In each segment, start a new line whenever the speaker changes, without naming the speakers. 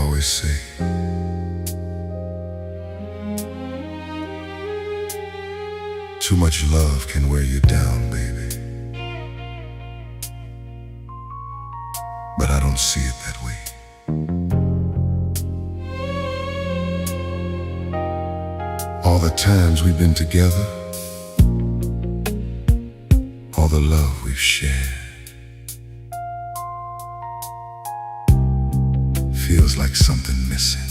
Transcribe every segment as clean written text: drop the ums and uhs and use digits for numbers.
always say, too much love can wear you down, baby. But I don't see it that way. All the times we've been together, all the love we've shared, feels like something missing.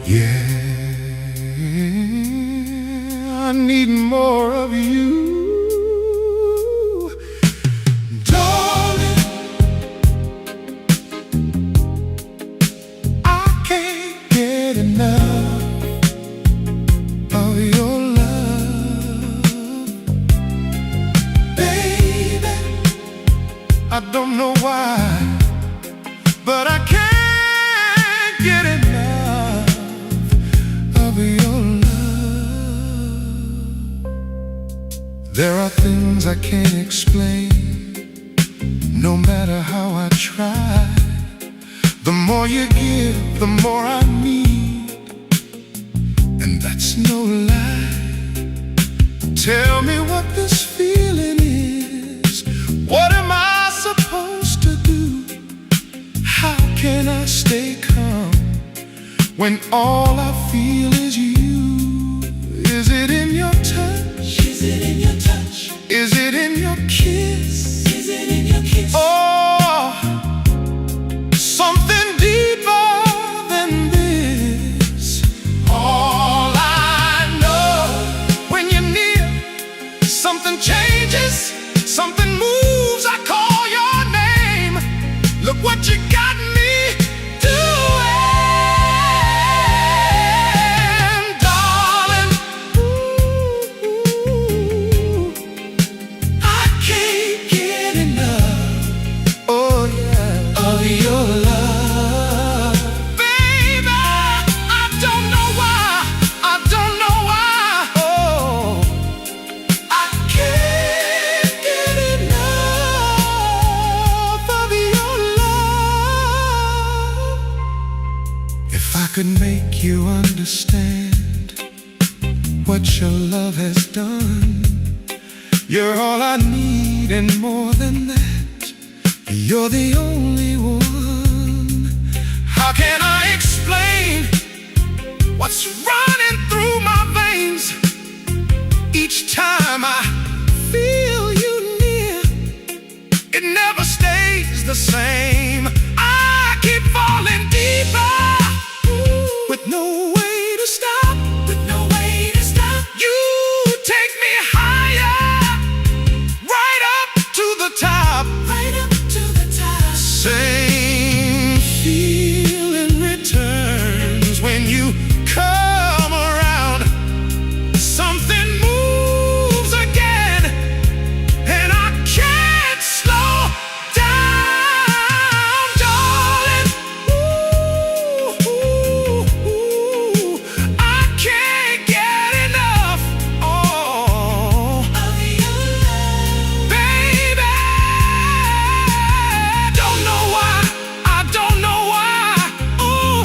Yeah, I need more of you. I don't know why, but I can't get enough of your love. There are things I can't explain, no matter how I try. The more you give, the more I need, and that's no lie. Tell me what this feeling is. What am I supposed to do? How can I stay calm when all I feel is you? Is it in your touch?
Is it in your touch?
Is it in your kiss?
Is it in your kiss?
Oh, something deeper than this. All I know, when you're near, something changes, something moves. I call your name. Look what you got me doing, darling. Ooh, I can't get enough, oh yeah, of your love. Baby, I don't know why, I don't know why. Oh, I can't get enough of your love. If I could make you understand what your love has done, you're all I need and more than that. You're the only one. How can I explain what's running through my veins each time I feel you near? It never stays the same. I keep falling deeper, with no way to stop,
With no way to stop.
you take me higher, right up to the top.
Right up to the top.
Same feeling returns when you come around. Something moves again, and I can't slow down, darling. Ooh, I can't get enough, oh,
Of your love.
baby. Don't know why, I don't know why. Ooh,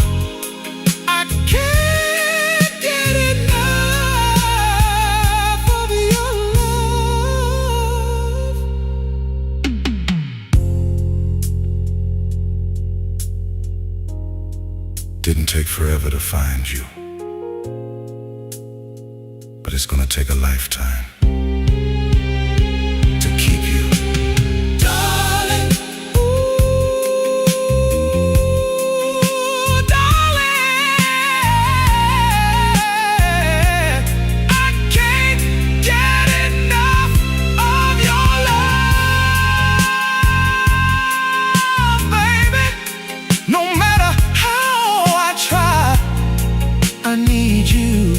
I can't get enough of your love. Didn't take forever to find you, but it's gonna take a lifetime to keep you.
Darling,
Ooh, darling, I can't get enough of your love, baby. No matter how I try, I need you.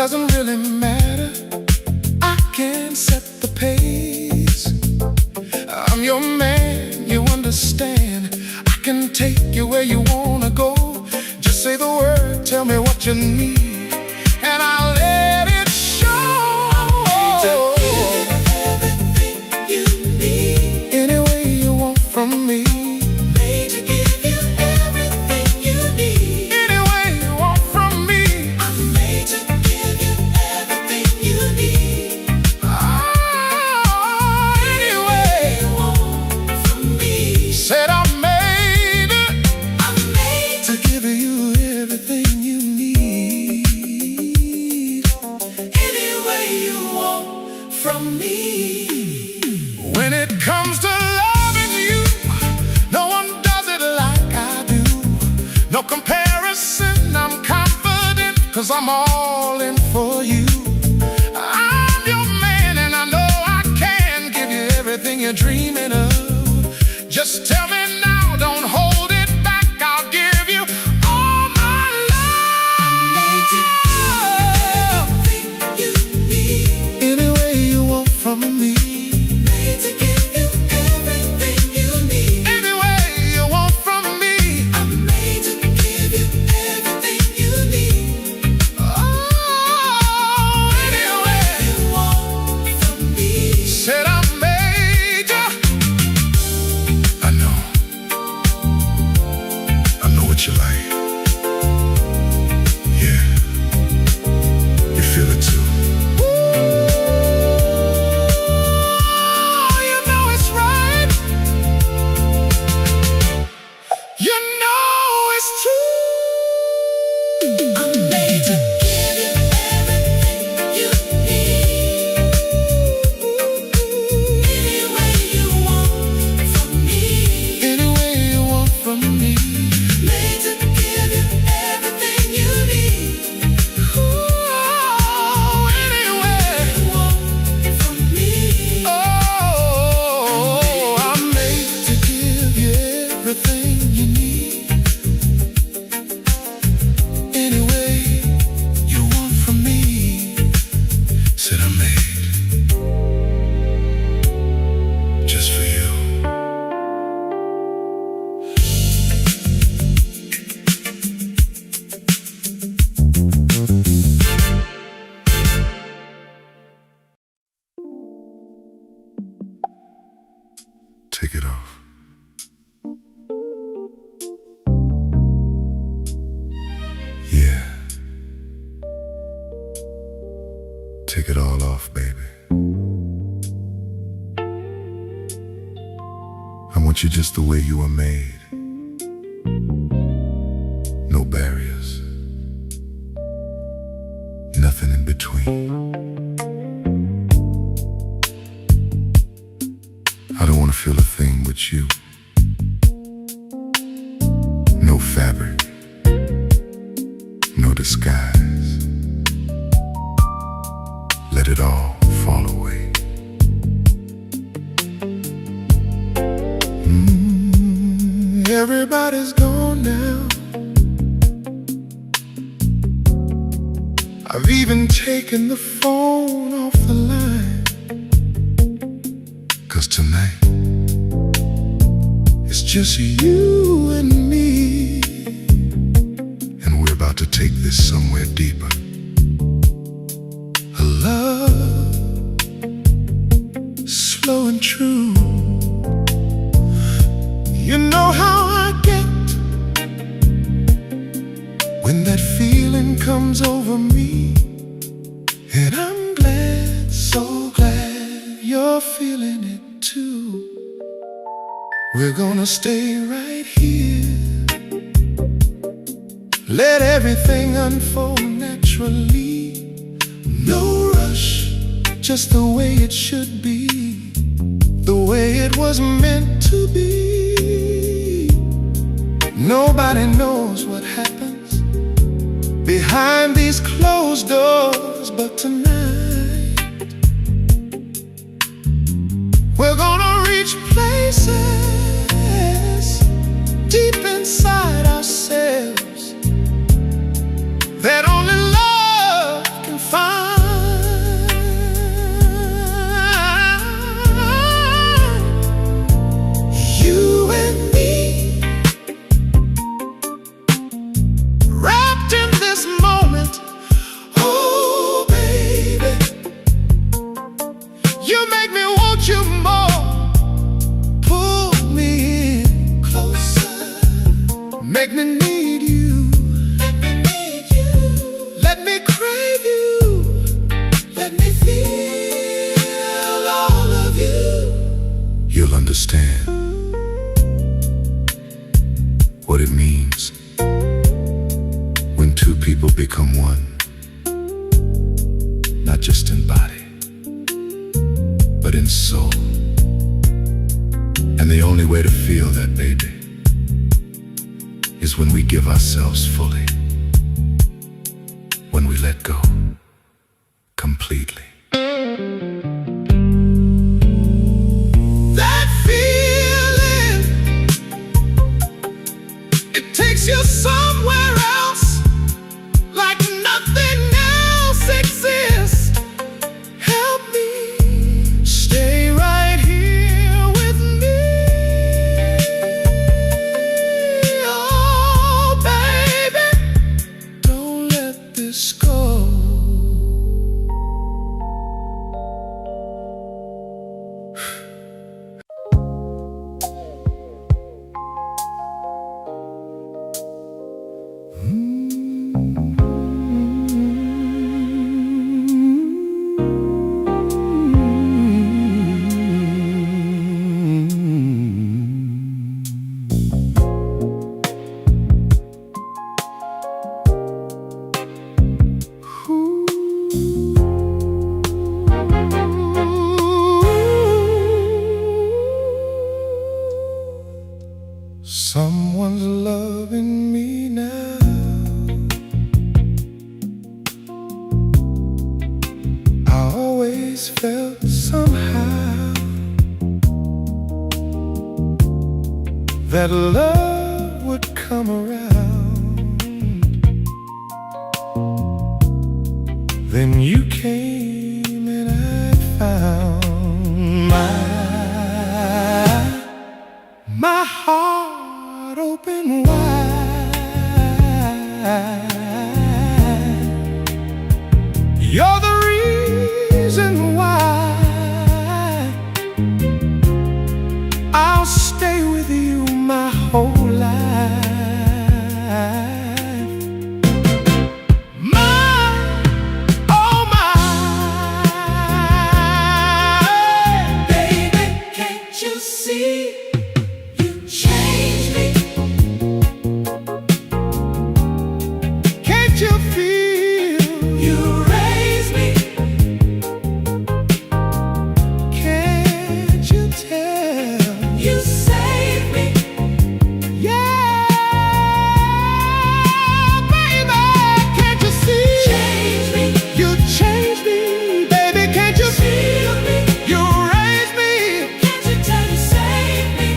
doesn't really matter. I can set the pace. I'm your man, you understand. I can take you where you wanna go. Just say the word, tell me what you need, and I'll let it show.
To give everything you need.
Any way you want from me.
Made to give you everything you need.
Any way you want from me.
I'm made to give you everything you need.
Any way
You want from me.
said I'm made
I'm made
to give you everything you need.
any way you want from me.
When it comes to loving you, no one does it like I do. No comparison, I'm confident, 'cause I'm all in for you. I'm your man and I know I can give you everything you're dreaming of. Just tell me now, don't hold it back, I'll give you all my
Made to
love.
everything you need.
Any way you want from me.
Made to give you everything you need.
Any way you want from me.
I'm made to give you everything you need.
Oh, any way
You want from me.
said I'm major. I know what you like. Yeah, you feel it too. Ooh, you know it's right. You know it's true.
I'm made to give you everything you need. Any way you want from me.
Any way you want from me.
Made to give you everything you need.
Ooh, any way.
You want from me.
Oh, I'm made to give you everything you need. Any way you want from me. Said I'm made just for you. Take it off. Yeah. Take it all off, baby. I want you just the way you were made. No barriers. Nothing in between. I don't want to feel a thing but you. No fabric. No disguise. Let it all fall away. Everybody's gone now. I've even taken the phone off the line. 'Cause tonight it's just you and me, and we're about to take this somewhere deeper. A love slow and true. You know how I get when that feeling comes over me, and I'm glad, so glad you're feeling it too. We're gonna stay right here. Let everything unfold naturally. No rush, just the way it should be, the way it was meant to be. Nobody knows what happens behind these closed doors, but tonight we're gonna reach places deep inside ourselves that only love can find. me need you.
Let me need you.
Let me crave you.
Let me feel all of you.
You'll understand what it means when two people become one. Not just in body, but in soul. And the only way to feel that, baby, is when we give ourselves fully. When we let go completely.
That feeling, it takes you somewhere else, like nothing else exists. Help me
Stay right here with me.
oh, baby.
Don't let this go. Someone's loving me now. I always felt somehow that love would come around. Then you came and I found my heart open wide. You're the reason why I'll stay with you my whole life. My, oh my,
Baby, can't you see? You change me.
can't you feel?
You raise me.
Can't you tell?
You save me.
Yeah, baby, can't you see?
Change me.
You change me, baby, can't you feel?
Feel me.
You raise me,
Can't you tell you save me?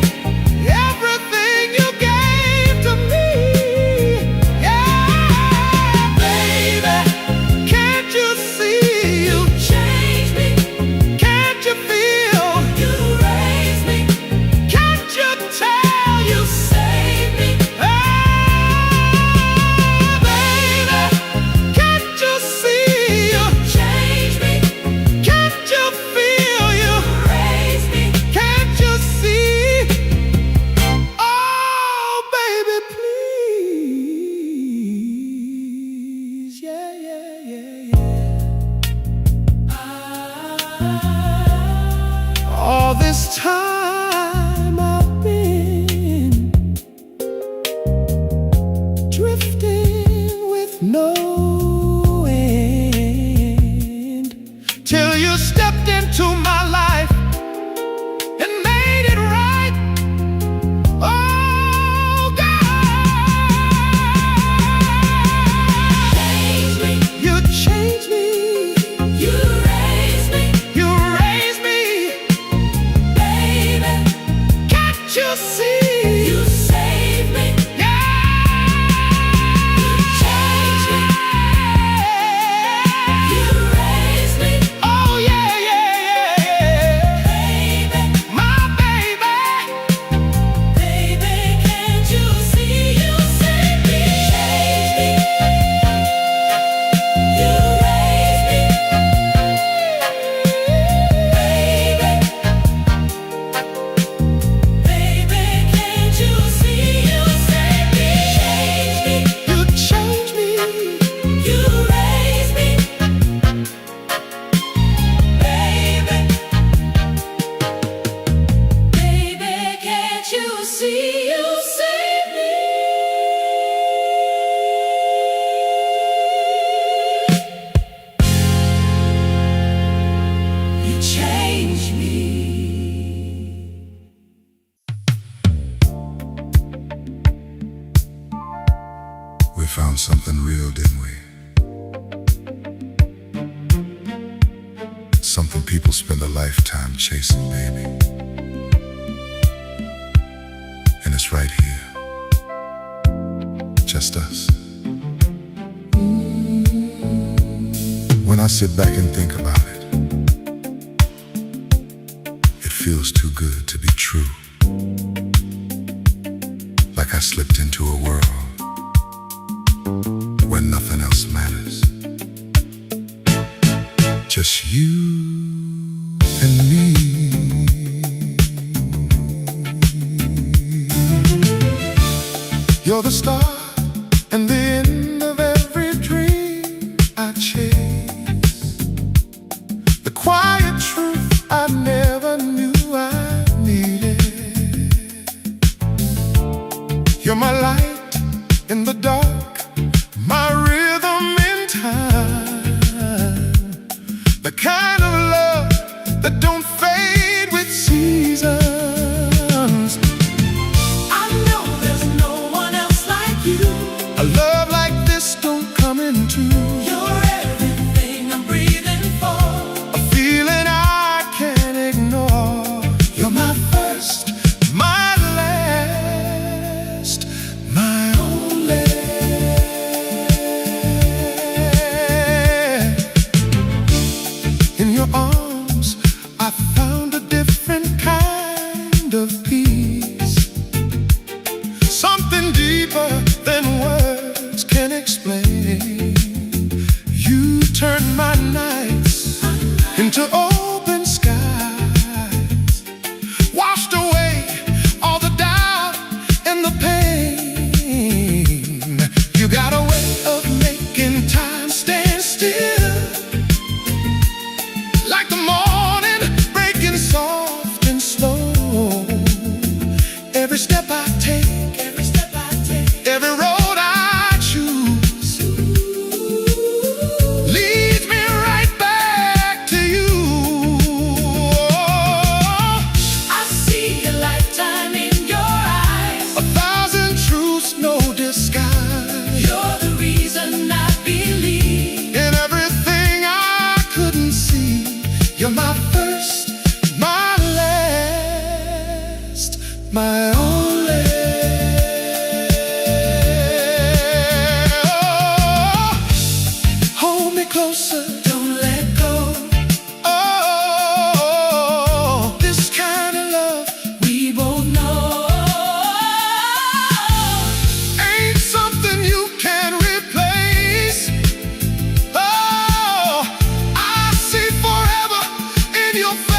everything you gave to me. Yeah,
Baby,
can't you see?
you change me.
Can't you feel?
You raise me.
Can't you tell?
You save me.
Oh, baby, can't you see?
Change me.
Can't you feel? You
Raise me.
can't you see? Oh, baby, please. Yeah, yeah, yeah, yeah. All this time I've been drifting with no end, till you stepped into my life and made it right. Oh, God,
Change me.
you changed me.
You raise me.
You raised me.
Baby, change me.
We found something real, didn't we? Something people spend a lifetime chasing, baby. And it's right here. Just us. When I sit back and think about it, it feels too good to be true. Like I slipped into a world where nothing else matters. Just you and me. You're the start and the end of every dream I chase. The quiet truth I never knew I needed. You're my light in the dark, my rhythm in time. The kind of love that don't fade with seasons.
I know there's no one else like you.
A love like this don't come in two.
You're everything I'm breathing for.
A feeling I can't ignore. You're my first, my last, my only. In your arms, I found a different kind of peace. Something deeper than words can explain. You turn my nights into open skies. Washed away all the doubt and the pain. You got a way of making time stand still. Like the morning breaking soft and slow. Every step I take, every road I choose leads me right back to you.
I see a lifetime in your eyes.
1,000 truths, no disguise.
You're the reason I believe.
In everything I couldn't see. You're my first, my last, my only. Hold me closer,
Don't let go.
oh, this kind of love
We both know.
ain't something you can replace. Oh, I see forever in your face.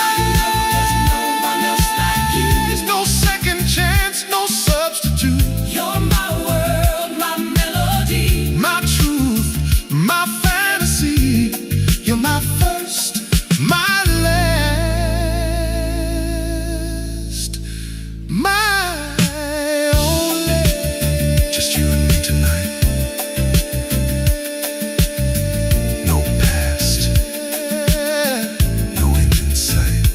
I know there's no one else like you.
There's no second chance, no substitute.
You're my world, my melody.
My truth, my fantasy. You're my first, my last, my only. Just you and me tonight. No past, no end in sight.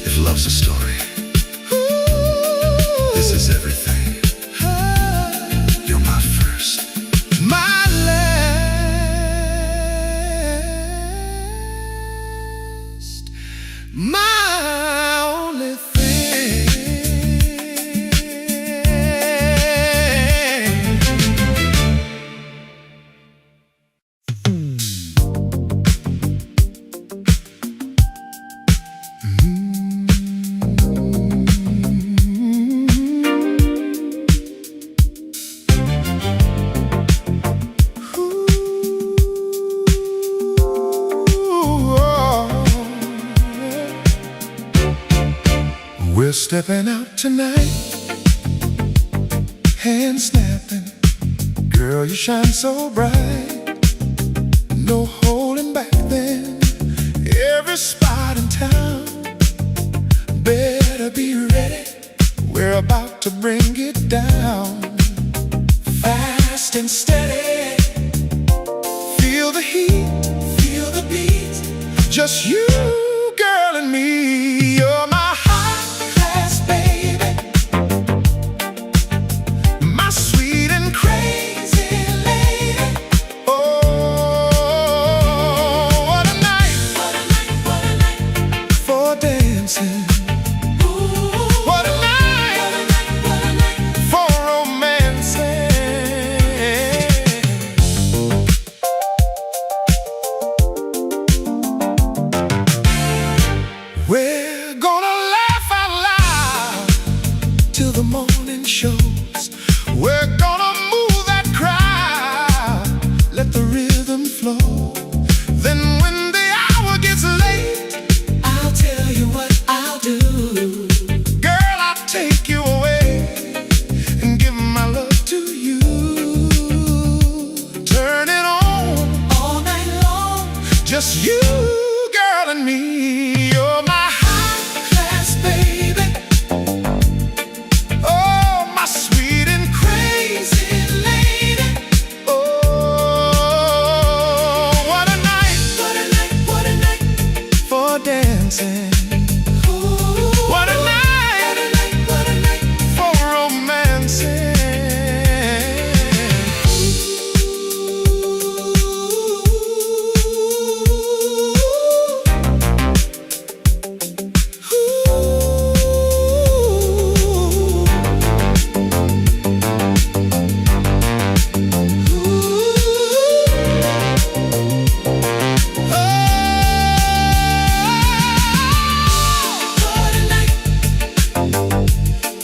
If love's a story, this is everything. You're my first, my last, my only thing. We're stepping out tonight, hand snapping. Girl, you shine so bright. No holding back then. Every spot in town. Better be ready. We're about to bring it down. Fast and steady. the heat,
feel the beat.
just you, girl, and me. You're my
High-class baby,
my sweet and
crazy lady.
oh, what a night
What a night, what a night.
for dancing.
Ooh,
What a night
what a night, what a night.
for romancing. We're gonna laugh out loud till the morning shows. We're gonna move that crowd, let the rhythm flow. Then when the hour gets late,
I'll tell you what I'll do.
girl, I'll take you away and give my love to you. Turn it on,
All night long,
just you, girl, and me. You're my
high-class baby,
oh, my sweet and
crazy lady.
oh, what a night
What a night, what a night.
for dancing.
Ooh,
What a night
what a night, what a night.
for romancing.
What a night,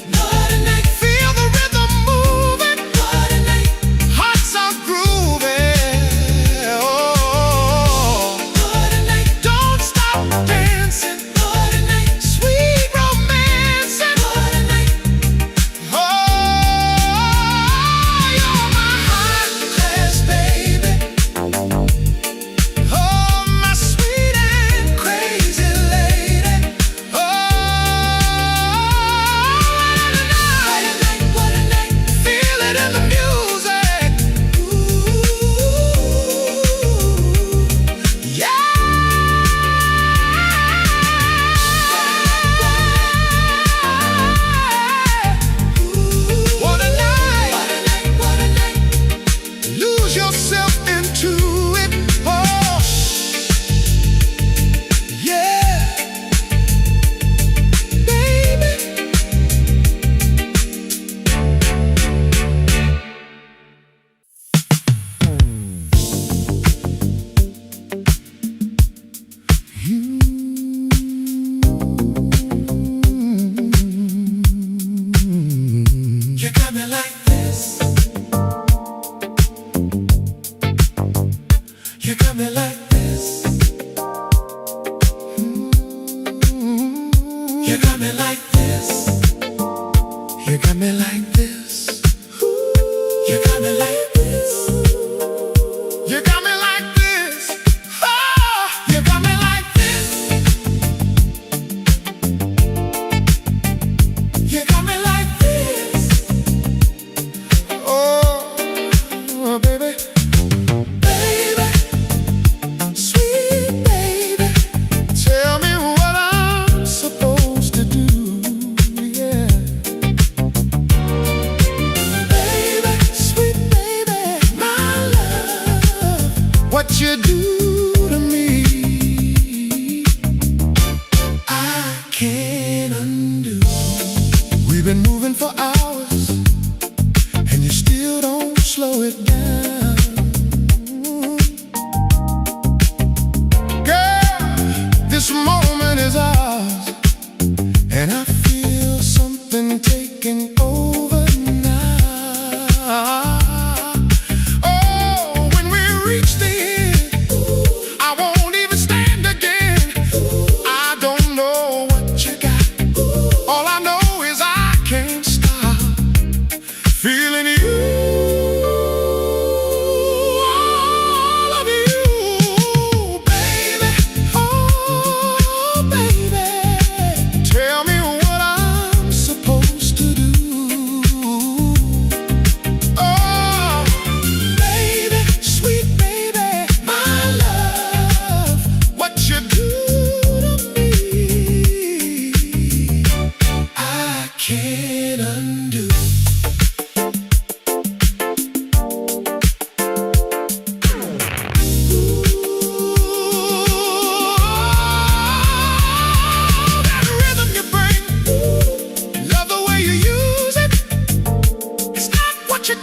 what a night.
Feel the rhythm moving,
What a night,
hearts are grooving. Oh,
what a night,
don't stop dancing,
what a night.
sweet romancing.
What a night,
Oh, you're my high-class baby. Oh, my sweet and crazy lady. Oh,
what a night, what a night.
feel it in the music. Yeah. What a night.
What a night, what a night.
Lose yourself into it. Oh, yeah, baby.
You got me like this. You got me like this. You got me like this.
You got me like this.
You got me like this.
You got me like this. Oh,
You got me like this. You got me like this.
oh, baby.
Baby, sweet baby.
Tell me what I'm supposed to do. Yeah.
Baby, sweet baby. My love.
What you do to me,
I can't undo.
we've been moving for hours, and you still don't slow it down. Girl, this moment is ours, and I feel something taking over now. Oh, when we reach the end, I won't even stand again. I don't know what you got. All I know is I can't stop feeling you.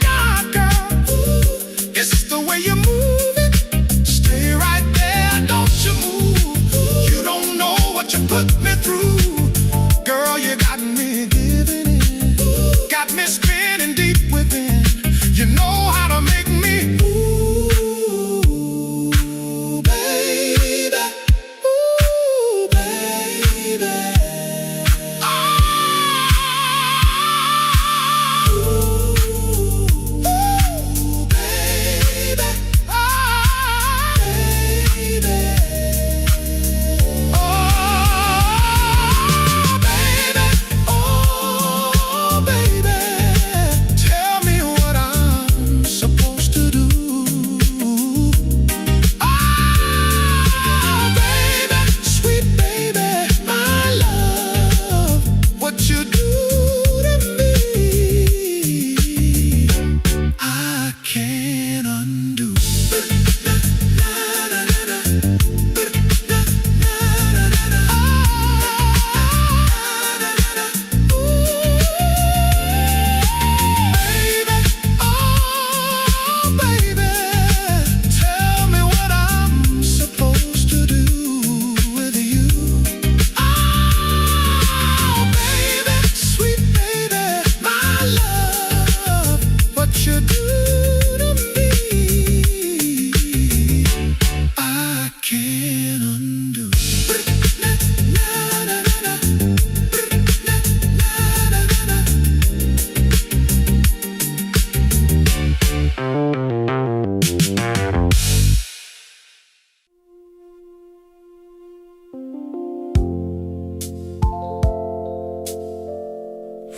God, girl. It's the way you move it. Stay right there, don't you move. You don't know what you put me through. Girl, you got me giving in. Got me spinning deep within. You know how to make me ooh, baby. Ooh, baby.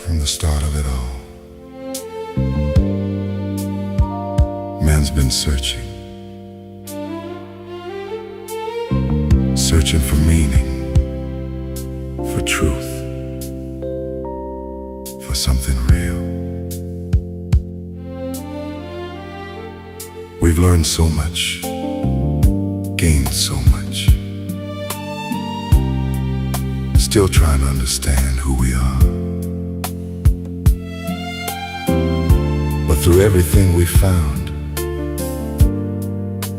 From the start of it all, man's been searching for meaning, for truth, for something real. We've learned so much, gained so much, still trying to understand who we are. But through everything we found,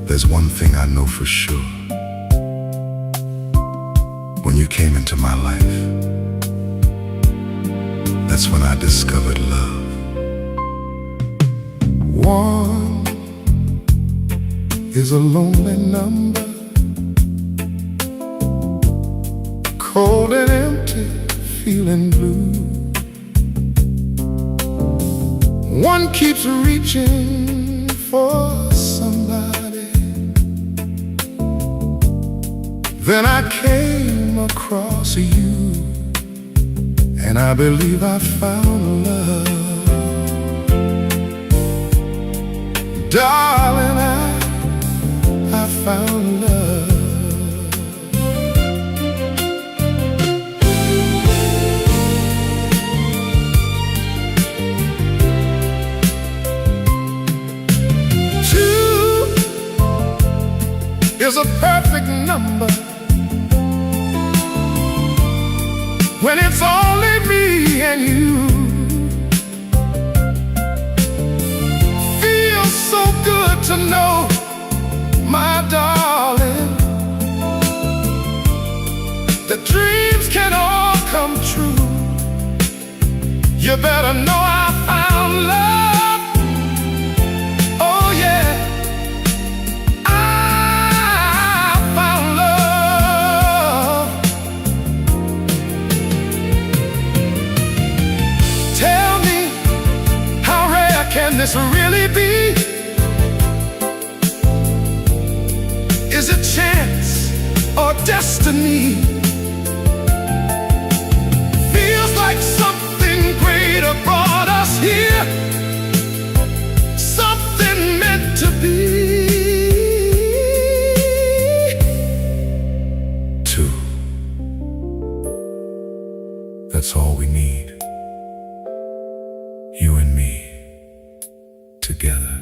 there's one thing I know for sure. When you came into my life, that's when I discovered love. One is a lonely number, cold and empty, feeling blue. One keeps reaching for somebody. Then I came across you, and I believe I found love. Darling, I found love. Is a perfect number when it's only me and you. Feels so good to know, my darling, that dreams can all come true. You better know I found love. Oh yeah, can this really be? Is it chance or destiny? Feels like something greater brought us here, something meant to be. Two, that's all we need, you and me together.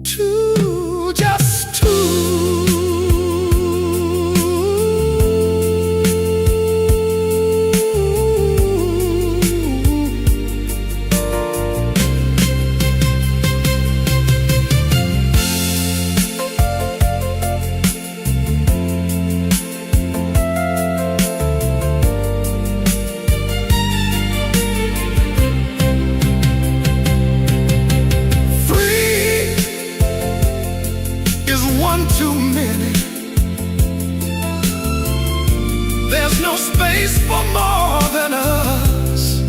Two, just two. place for more than us.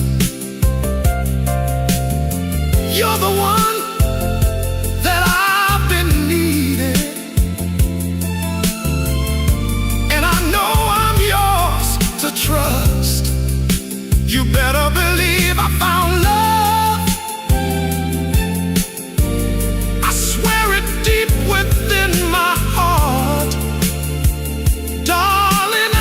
You're the one that I've been needing, and I know I'm yours to trust. You better believe I found love. I swear it deep within my heart. Darling,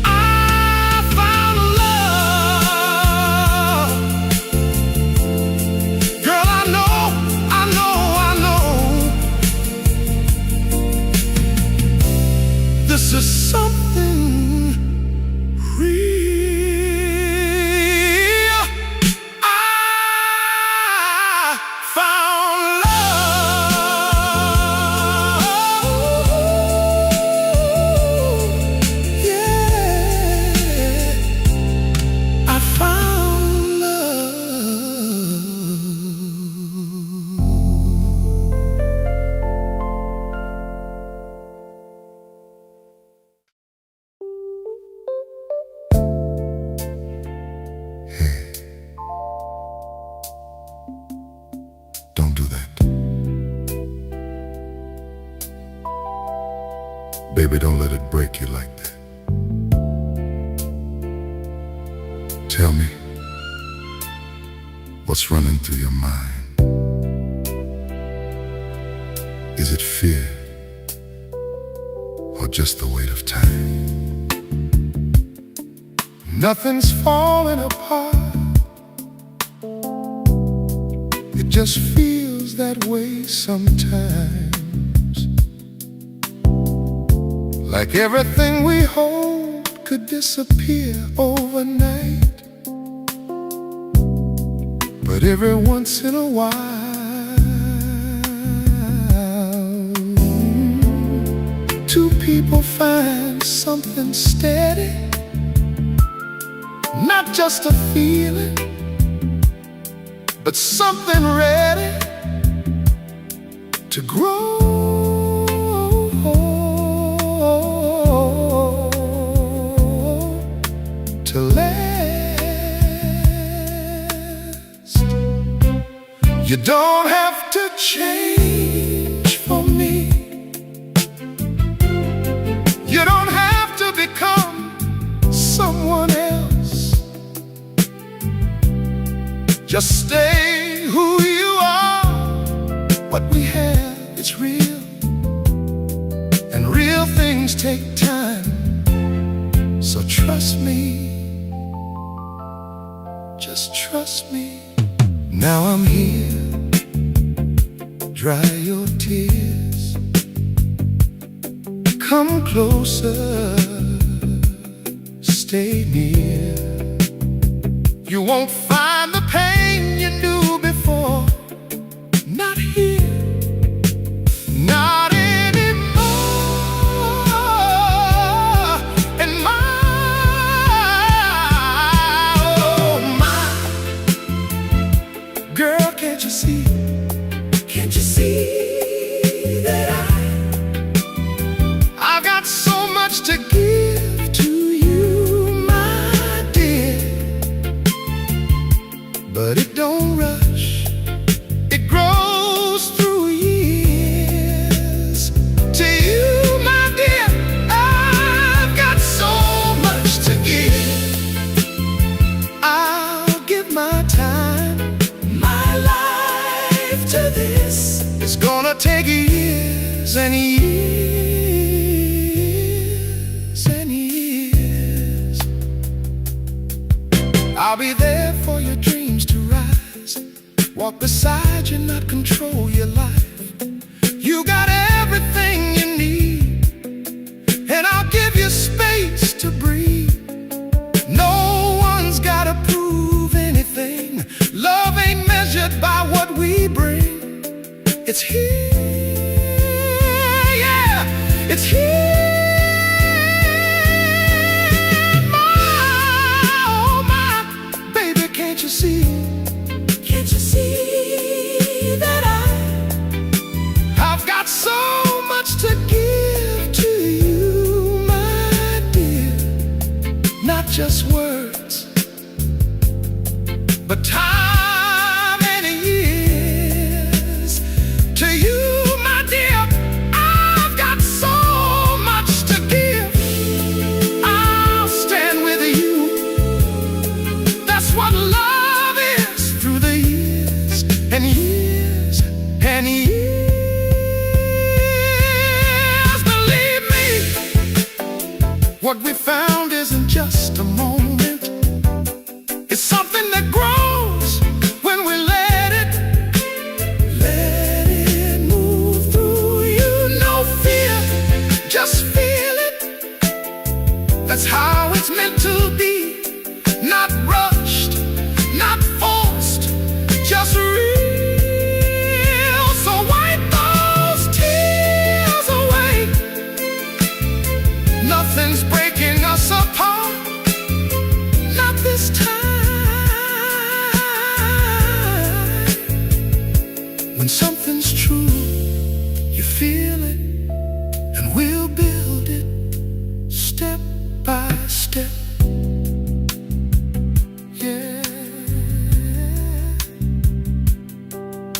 I found love. Girl, I know this is something real. I found love. Yeah, I found love. Don't do that. Baby, don't let it break you like that. Tell me, what's running through your mind? Is it fear or just the weight of time? Nothing's falling apart. It just feels that way sometimes. Like everything we hold could disappear overnight. But every once in a while, two people find something steady. Not just a feeling, but something ready to grow, to last. You don't have to change for me. You don't have to become someone else. Just stay who you are. What we have is real, and real things take time. So trust me, just trust me. Now I'm here, dry your tears. Come closer, stay near. You won't find the pain you knew before. Not here, not anymore. And oh my girl, can't you see? Can't you see that I've got so much to give to you, my dear? But it don't rush, it grows through years. To you, my dear, I've got so much to give. I'll give my time, my life to this. It's gonna take years and years and years. I'll be there for your dreams to rise. Walk beside you, not control your life. You got everything you need, and I'll give you space to breathe. No one's gotta prove anything. Love ain't measured by what we bring. It's here, yeah, it's here. Can't you see? Can't you see that I've got so much to give to you, my dear? just words, but time and years. To you, my dear, I've got so much to give. I'll stand with you. That's what love is, through the years and years and years. Believe me, what we found isn't just a moment. It's something that grows when we let it move through you. No fear, just feel it. That's how it's meant to be. Not rushed, not forced, just real. So wipe those tears away. Nothing's breaking us apart, not this time. When something's true, you feel it, and we'll build it step by step. Yeah,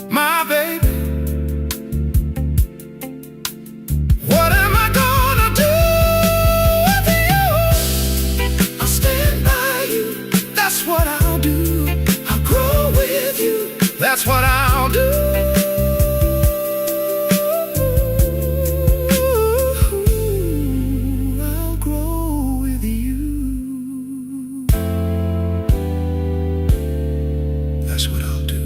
my baby, what am I gonna do with you? I'll stand by you, that's what I'll do. I'll grow with you, that's what I'll do. I'll grow with you. That's what I'll do.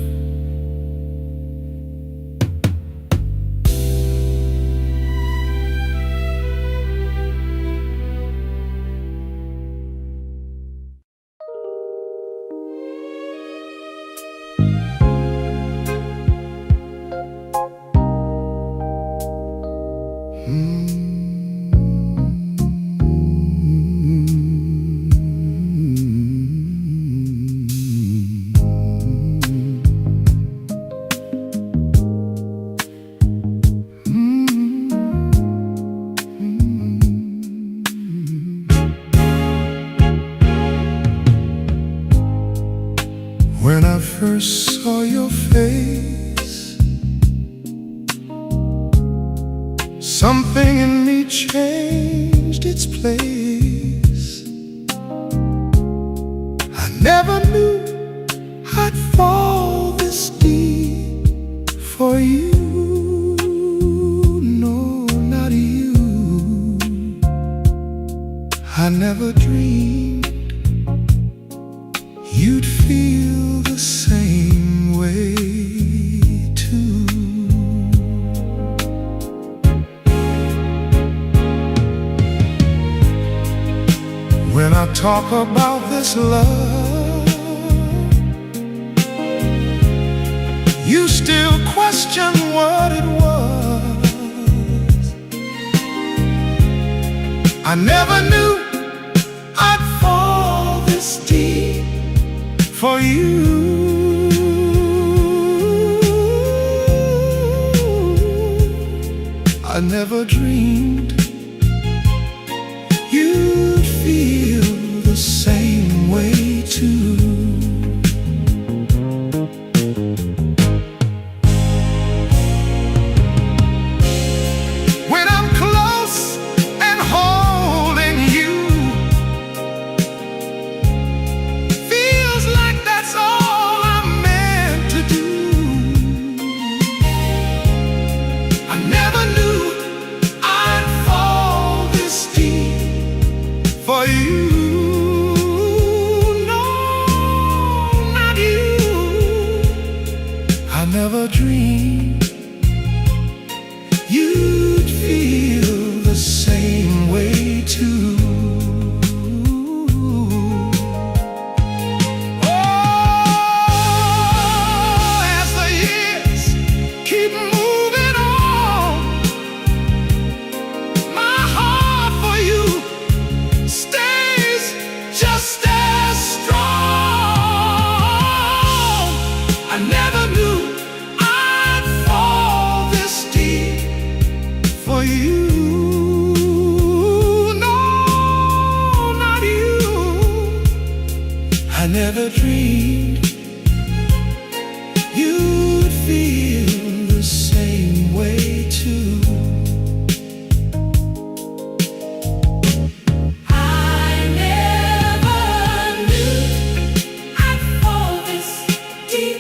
When I first saw your face, something in me changed its place. I never knew I'd fall this deep for you. No, not you. I never dreamed you'd feel the same way too. When I talk about this love, you still question what it was. I never knew I'd fall this deep for you. I never dreamed you'd feel the same way too. When I'm close and holding you, feels like that's all I'm meant to do. I never knew I'd fall this deep for you. No, not you. I never dreamed you'd feel the same way too. Oh, as the years keep moving on, my heart for you stays just as strong. I never knew I'd fall this deep for you. never dreamed you'd feel the same way too.
I never knew I'd fall this deep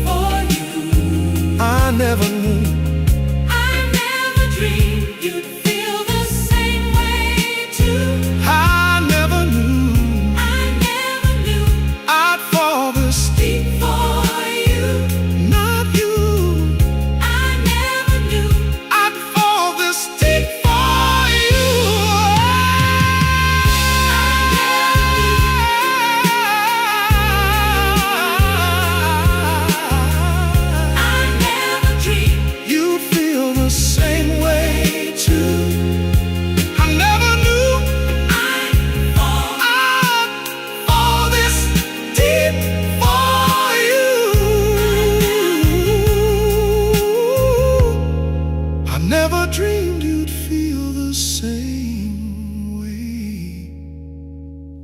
for you.
I never knew,
I never dreamed you'd feel the same way too.
I never knew I'd fall this deep.
Deep for you.
Not you,
I never knew.
I'd fall this deep for you.
I never dreamed.
You'd feel the same way too. I never knew
I'd fall.
I'd fall this deep for you. I never dreamed you'd feel the same way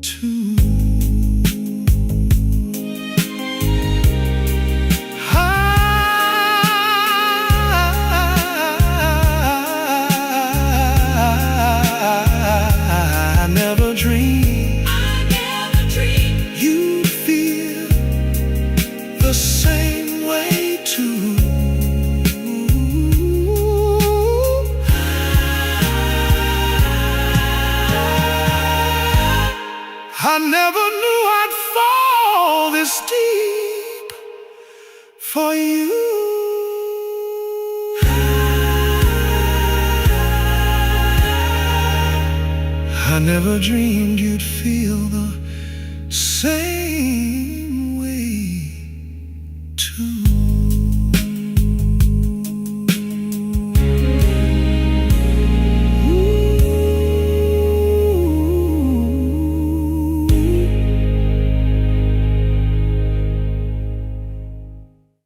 too. I never dreamed
I never dreamed.
you'd feel the same way too. I never knew I'd fall this deep for you. I never dreamed you'd feel the